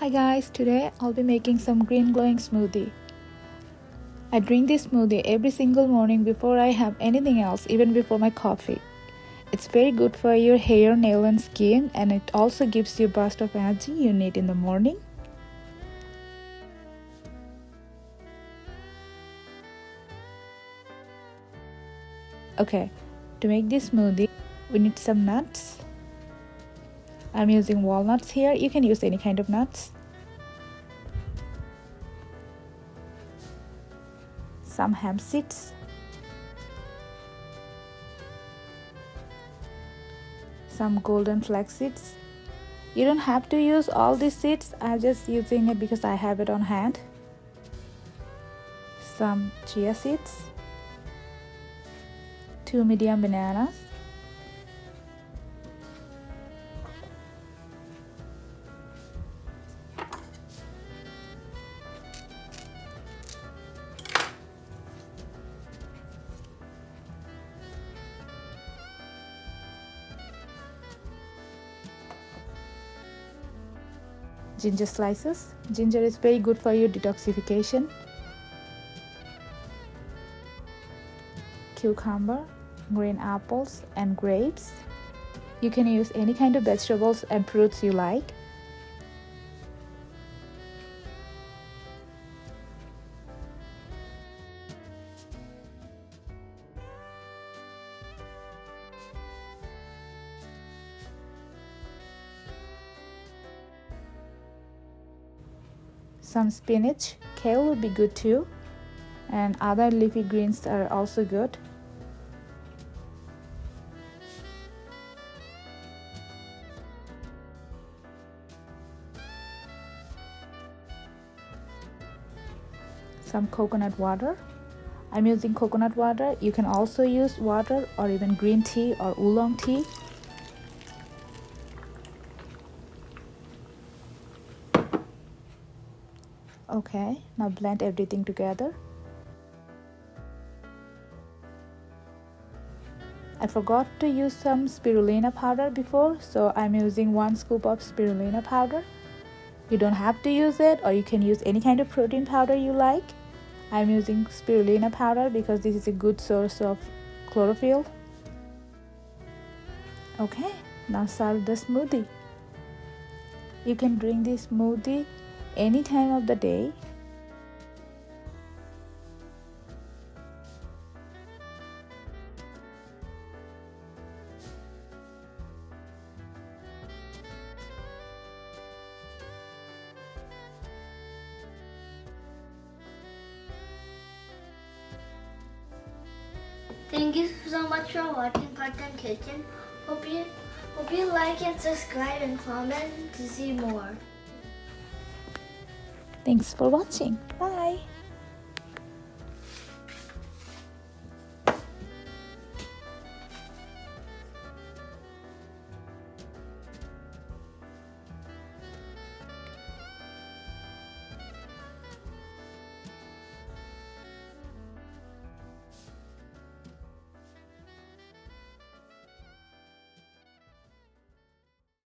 Hi guys, today I'll be making some green glowing smoothie. I drink this smoothie every single morning before I have anything else, even before my coffee. It's very good for your hair, nail and skin, and it also gives you a burst of energy you need in the morning. Okay, to make this smoothie, we need some nuts. I'm using walnuts here. You can use any kind of nuts. Some hemp seeds. Some golden flax seeds. You don't have to use all these seeds. I'm just using it because I have it on hand. Some chia seeds. 2 medium bananas. Ginger slices. Ginger is very good for your detoxification. Cucumber, green apples and grapes. You can use any kind of vegetables and fruits you like. Some spinach, kale would be good too, and other leafy greens are also good. Some coconut water. I'm using coconut water. You can also use water or even green tea or oolong tea. Okay, now blend everything together. I forgot to use some spirulina powder before, so I'm using 1 scoop of spirulina powder. You don't have to use it, or you can use any kind of protein powder you like. I'm using spirulina powder because this is a good source of chlorophyll. Okay, now serve the smoothie. You can drink this smoothie any time of the day. Thank you so much for watching Part-Time Kitchen. Hope you like and subscribe and comment to see more. Thanks for watching. Bye.